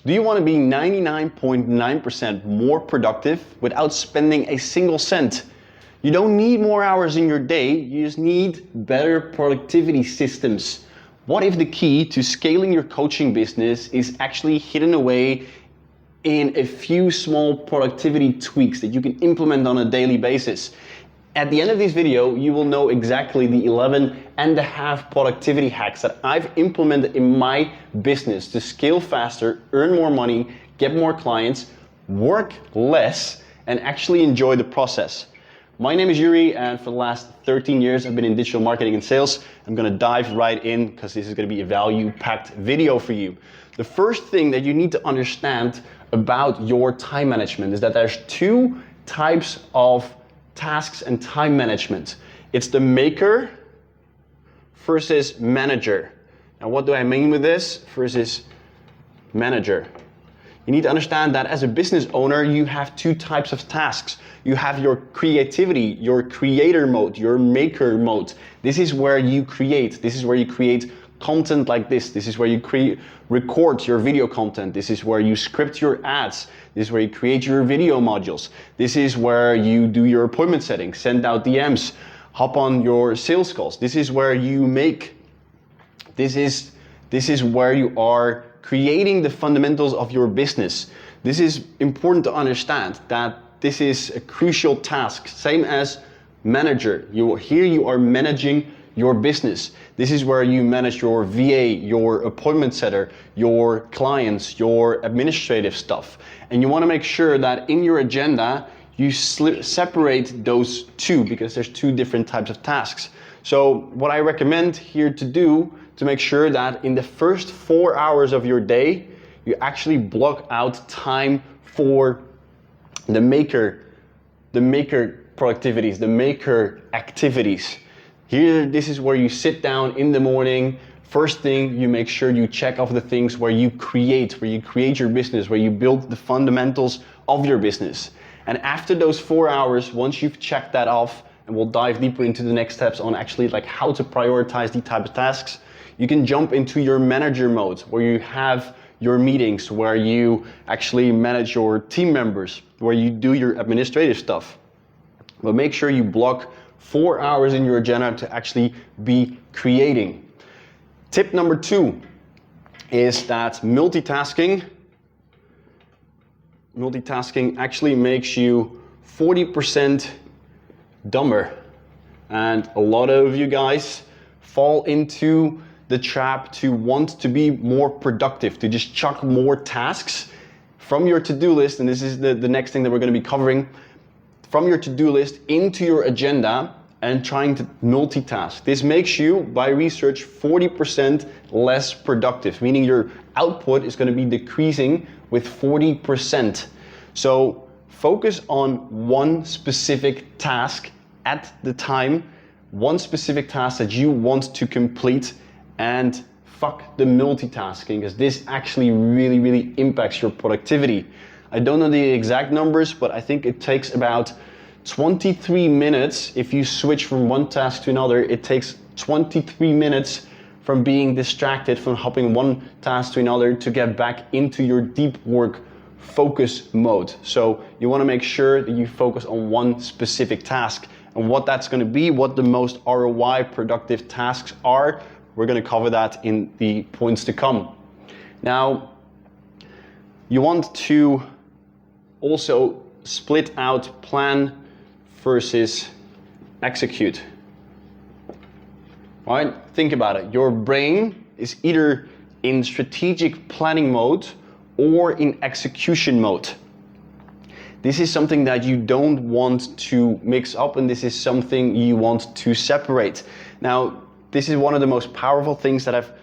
Do you want to be 99.9% more productive without spending a single cent? You don't need more hours in your day, you just need better productivity systems. What if the key to scaling your coaching business is actually hidden away in a few small productivity tweaks that you can implement on a daily basis? At the end of this video, you will know exactly the 11.5 productivity hacks that I've implemented in my business to scale faster, earn more money, get more clients, work less, and actually enjoy the process. My name is Yuri, and for the last 13 years, I've been in digital marketing and sales. I'm gonna dive right in because this is gonna be a value-packed video for you. The first thing that you need to understand about your time management is that there's two types of tasks and time management. It's the maker versus manager. Now, what do I mean with this? Versus manager. You need to understand that as a business owner, you have two types of tasks. You have your creativity, your creator mode, your maker mode. This is where you create. This is where you create content like this. This is where you record your video content. This is where you script your ads. This is where you create your video modules. This is where you do your appointment settings, send out DMs, hop on your sales calls. This is where you make, this is where you are creating the fundamentals of your business. This is important to understand that this is a crucial task, same as manager. Here you are managing your business. This is where you manage your VA, your appointment setter, your clients, your administrative stuff. And you want to make sure that in your agenda, you separate those two because there's two different types of tasks. So what I recommend here to do to make sure that in the first 4 hours of your day, you actually block out time for the maker productivities, the maker activities. Here, this is where you sit down in the morning. First thing, you make sure you check off the things where you create your business, where you build the fundamentals of your business. And after those 4 hours, once you've checked that off, and we'll dive deeper into the next steps on actually like how to prioritize these type of tasks, you can jump into your manager mode where you have your meetings, where you actually manage your team members, where you do your administrative stuff. But make sure you block 4 hours in your agenda to actually be creating. Tip number 2 is that multitasking actually makes you 40% dumber. And a lot of you guys fall into the trap to want to be more productive, to just chuck more tasks from your to-do list, and this is the next thing that we're going to be covering, from your to-do list into your agenda and trying to multitask. This makes you, by research, 40% less productive, meaning your output is going to be decreasing with 40%. So focus on one specific task at the time, one specific task that you want to complete, and fuck the multitasking, because this actually really impacts your productivity. I don't know the exact numbers, but I think it takes about 23 minutes if you switch from one task to another. It takes 23 minutes from being distracted, from hopping one task to another, to get back into your deep work focus mode. So you want to make sure that you focus on one specific task, and what that's going to be, what the most ROI productive tasks are. We're going to cover that in the points to come. Now, you want to also split out plan versus execute. All right, think about it. Your brain is either in strategic planning mode or in execution mode. This is something that you don't want to mix up, and this is something you want to separate. Now, this is one of the most powerful things that have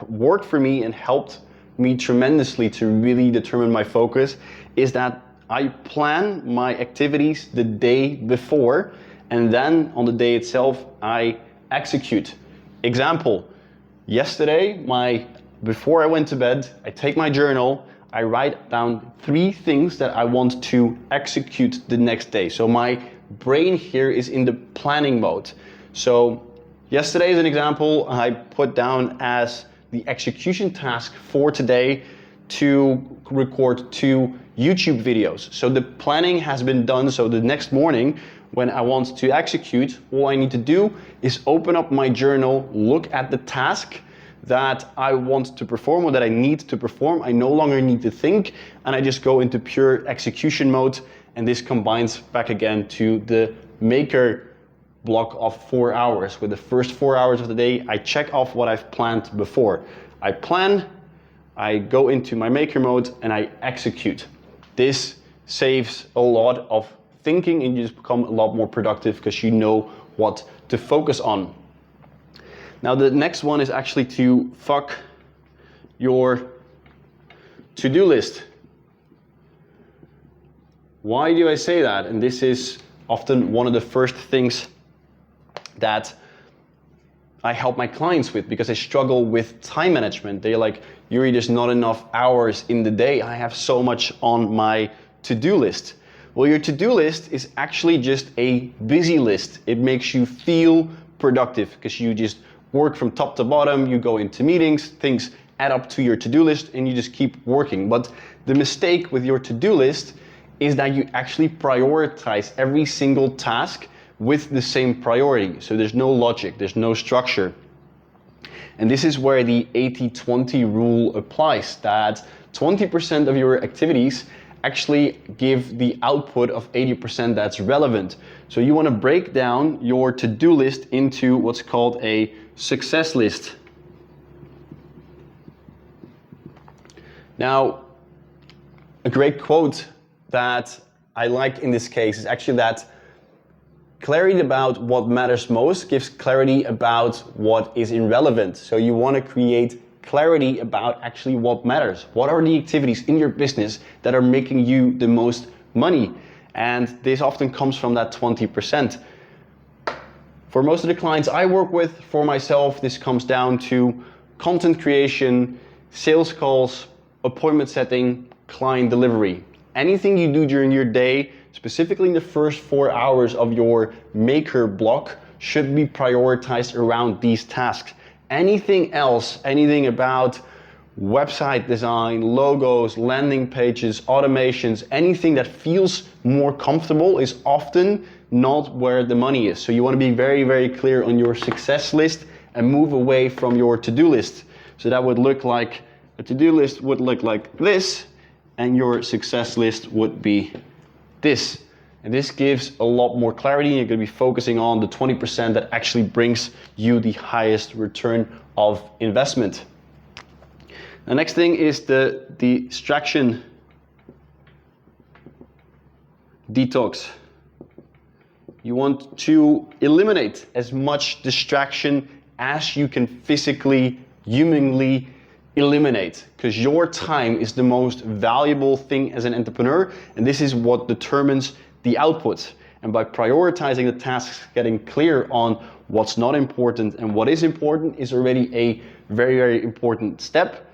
worked for me and helped me tremendously to really determine my focus, is that I plan my activities the day before, and then on the day itself, I execute. Example, yesterday, before I went to bed, I take my journal, I write down 3 things that I want to execute the next day. So my brain here is in the planning mode. So yesterday, as an example, I put down as the execution task for today to record 2 YouTube videos. So the planning has been done, so the next morning when I want to execute, all I need to do is open up my journal, look at the task that I want to perform or that I need to perform. I no longer need to think, and I just go into pure execution mode, and this combines back again to the maker block of 4 hours. With the first 4 hours of the day, I check off what I've planned before. I plan, I go into my maker mode, and I execute. This saves a lot of thinking, and you just become a lot more productive because you know what to focus on. Now the next one is actually to fuck your to-do list. Why do I say that? And this is often one of the first things that I help my clients with, because they struggle with time management. They're like, Yuri, there's not enough hours in the day. I have so much on my to-do list. Well, your to-do list is actually just a busy list. It makes you feel productive because you just work from top to bottom, you go into meetings, things add up to your to-do list, and you just keep working. But the mistake with your to-do list is that you actually prioritize every single task with the same priority. So there's no logic, there's no structure. And this is where the 80-20 rule applies, that 20% of your activities actually give the output of 80% that's relevant. So you want to break down your to-do list into what's called a success list. Now, a great quote that I like in this case is actually that clarity about what matters most gives clarity about what is irrelevant. So you want to create clarity about actually what matters. What are the activities in your business that are making you the most money? And this often comes from that 20%. For most of the clients I work with, for myself, this comes down to content creation, sales calls, appointment setting, client delivery. Anything you do during your day, specifically in the first 4 hours of your maker block, should be prioritized around these tasks. Anything else, anything about website design, logos, landing pages, automations, anything that feels more comfortable is often not where the money is. So you want to be very, very clear on your success list and move away from your to-do list. So that would look like, a to-do list would look like this, and your success list would be this. And this gives a lot more clarity. You're going to be focusing on the 20% that actually brings you the highest return of investment. The next thing is the distraction detox. You want to eliminate as much distraction as you can physically, humanly eliminate, because your time is the most valuable thing as an entrepreneur, and this is what determines the output. And by prioritizing the tasks, getting clear on what's not important and what is important is already a very, very important step.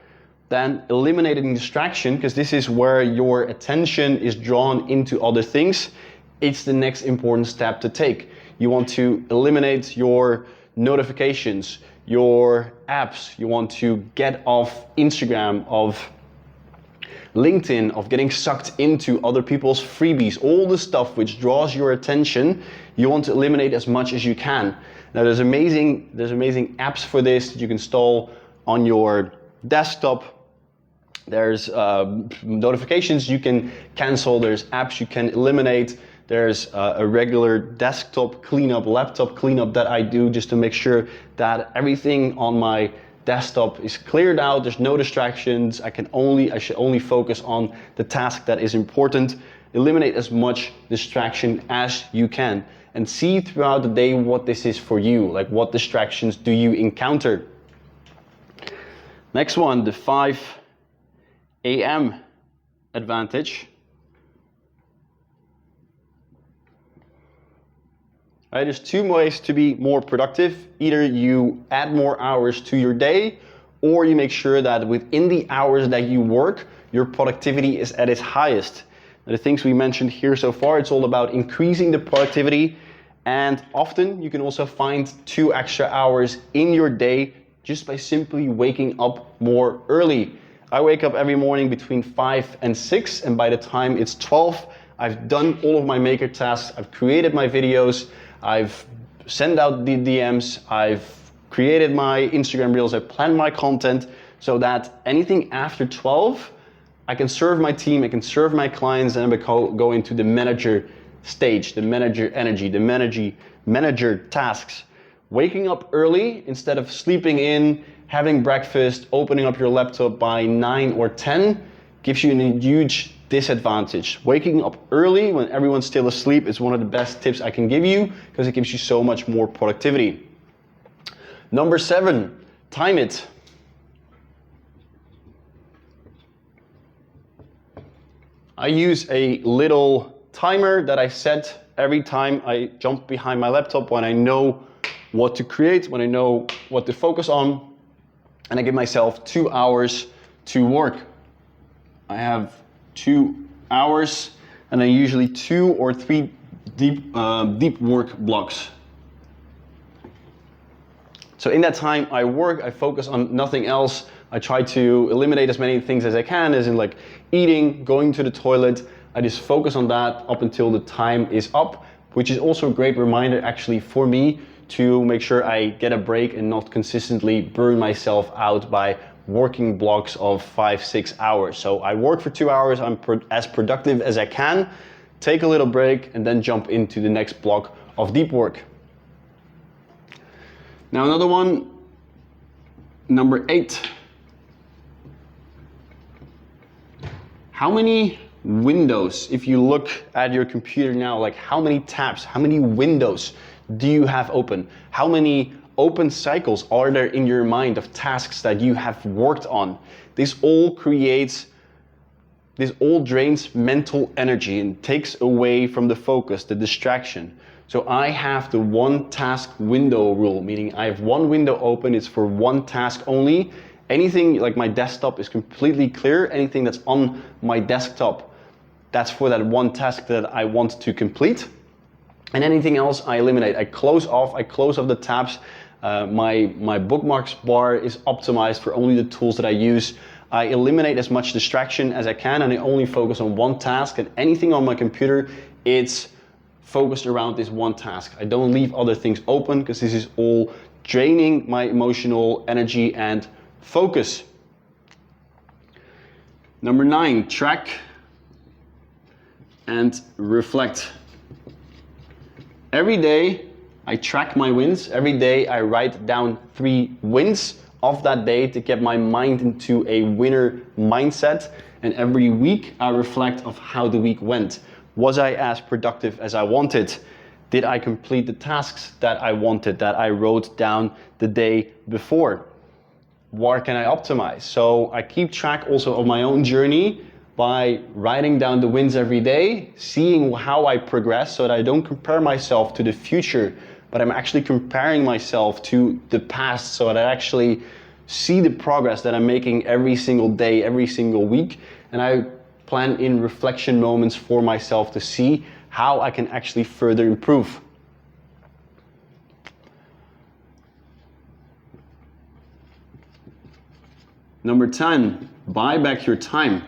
Then eliminating distraction, because this is where your attention is drawn into other things. It's the next important step to take. You want to eliminate your notifications, your apps. You want to get off Instagram, of LinkedIn, of getting sucked into other people's freebies, all the stuff which draws your attention. You want to eliminate as much as you can. Now there's amazing apps for this that you can install on your desktop. There's notifications you can cancel, there's apps you can eliminate. There's a regular desktop cleanup, laptop cleanup that I do just to make sure that everything on my desktop is cleared out. There's no distractions. I should only focus on the task that is important. Eliminate as much distraction as you can, and see throughout the day what this is for you. Like, what distractions do you encounter? Next one, the 5 a.m. advantage. Right, there's 2 ways to be more productive. Either you add more hours to your day, or you make sure that within the hours that you work, your productivity is at its highest. Now, the things we mentioned here so far, it's all about increasing the productivity, and often you can also find 2 extra hours in your day just by simply waking up more early. I wake up every morning between 5 and 6, and by the time it's 12, I've done all of my maker tasks, I've created my videos, I've sent out the DMs, I've created my Instagram reels, I've planned my content, so that anything after 12, I can serve my team, I can serve my clients, and I go into the manager stage, the manager energy, the manager tasks. Waking up early instead of sleeping in, having breakfast, opening up your laptop by 9 or 10 gives you a huge disadvantage. Waking up early when everyone's still asleep is one of the best tips I can give you because it gives you so much more productivity. Number 7, time it. I use a little timer that I set every time I jump behind my laptop when I know what to create, when I know what to focus on, and I give myself 2 hours to work. I have 2 hours and then usually 2 or 3 deep work blocks. So in that time I work, I focus on nothing else. I try to eliminate as many things as I can, as in like eating, going to the toilet. I just focus on that up until the time is up, which is also a great reminder actually for me to make sure I get a break and not consistently burn myself out by working blocks of 5-6 hours. So I work for 2 hours, I'm as productive as I can, take a little break, and then jump into the next block of deep work. Now another one, number 8. How many windows, if you look at your computer now, like how many tabs, how many windows do you have open? How many open cycles are there in your mind of tasks that you have worked on? This all drains mental energy and takes away from the focus, the distraction. So I have the one task window rule, meaning I have one window open, it's for one task only. Anything like my desktop is completely clear, anything that's on my desktop, that's for that one task that I want to complete. And anything else I eliminate. I close off the tabs. My bookmarks bar is optimized for only the tools that I use. I eliminate as much distraction as I can and I only focus on one task, and anything on my computer, it's focused around this one task. I don't leave other things open because this is all draining my emotional energy and focus. Number 9, track and reflect. Every day I track my wins. Every day I write down 3 wins of that day to get my mind into a winner mindset. And every week I reflect of how the week went. Was I as productive as I wanted? Did I complete the tasks that I wanted, that I wrote down the day before? Where can I optimize? So I keep track also of my own journey by writing down the wins every day, seeing how I progress so that I don't compare myself to the future, but I'm actually comparing myself to the past so that I actually see the progress that I'm making every single day, every single week. And I plan in reflection moments for myself to see how I can actually further improve. Number 10, buy back your time.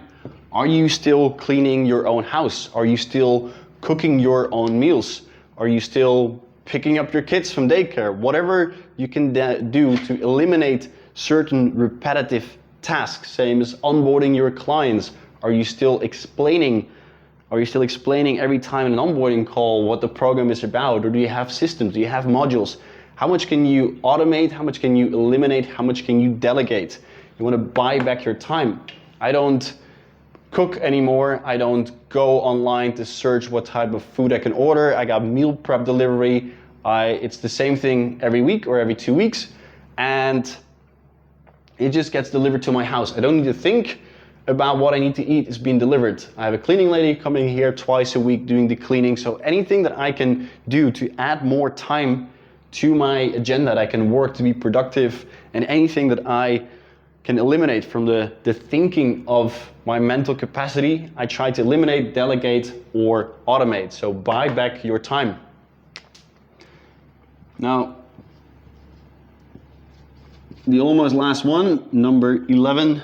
Are you still cleaning your own house? Are you still cooking your own meals? Are you still picking up your kids from daycare? Whatever you can do to eliminate certain repetitive tasks, same as onboarding your clients. Are you still explaining every time in an onboarding call what the program is about? Or do you have systems? Do you have modules? How much can you automate? How much can you eliminate? How much can you delegate? You want to buy back your time. I don't cook anymore. I don't go online to search what type of food I can order. I got meal prep delivery. It's the same thing every week or every 2 weeks, and it just gets delivered to my house. I don't need to think about what I need to eat. It's being delivered. I have a cleaning lady coming here twice a week doing the cleaning. So anything that I can do to add more time to my agenda, that I can work to be productive, and anything that I can eliminate from the thinking of my mental capacity, I try to eliminate, delegate, or automate. So buy back your time. Now, the almost last one, number 11,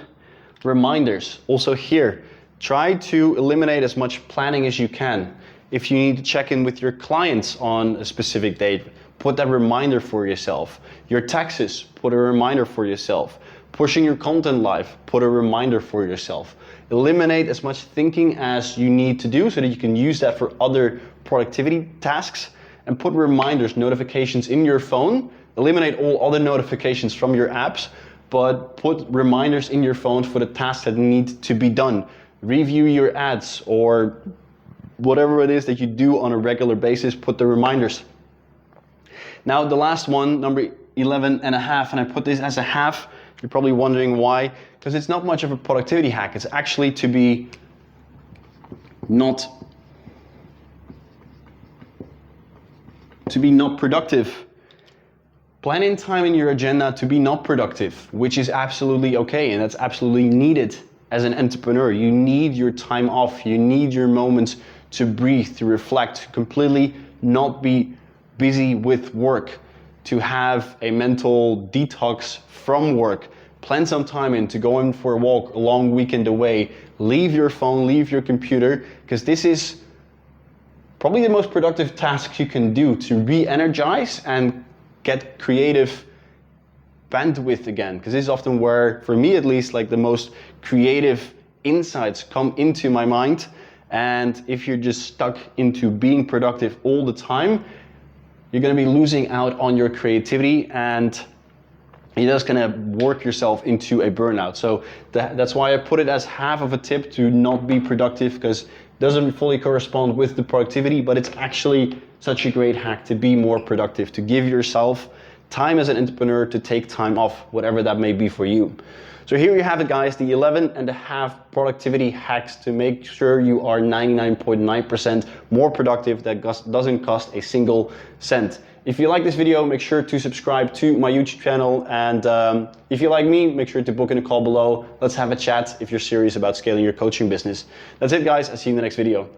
Reminders, also here, try to eliminate as much planning as you can. If you need to check in with your clients on a specific date, put that reminder for yourself. Your taxes, put a reminder for yourself. Pushing your content live, put a reminder for yourself. Eliminate as much thinking as you need to do so that you can use that for other productivity tasks, and put reminders, notifications in your phone. Eliminate all other notifications from your apps, but put reminders in your phone for the tasks that need to be done. Review your ads or whatever it is that you do on a regular basis, put the reminders. Now the last one, number 11 and a half, and I put this as a half. You're probably wondering why, because it's not much of a productivity hack. It's actually to be not productive. Plan in time in your agenda to be not productive, which is absolutely okay, and that's absolutely needed as an entrepreneur. You need your time off. You need your moments to breathe, to reflect, to completely not be busy with work, to have a mental detox from work. Plan some time in to go in for a walk, a long weekend away. Leave your phone, leave your computer, because this is probably the most productive task you can do to re-energize and get creative bandwidth again, because this is often where, for me at least, like the most creative insights come into my mind. And if you're just stuck into being productive all the time, you're going to be losing out on your creativity, and you're just going to work yourself into a burnout. So that's why I put it as half of a tip to not be productive, because it doesn't fully correspond with the productivity, but it's actually such a great hack to be more productive, to give yourself time as an entrepreneur to take time off, whatever that may be for you. So here you have it, guys, the 11 and a half productivity hacks to make sure you are 99.9% more productive that doesn't cost a single cent. If you like this video, make sure to subscribe to my YouTube channel. And if you like me, make sure to book in a call below. Let's have a chat if you're serious about scaling your coaching business. That's it, guys. I'll see you in the next video.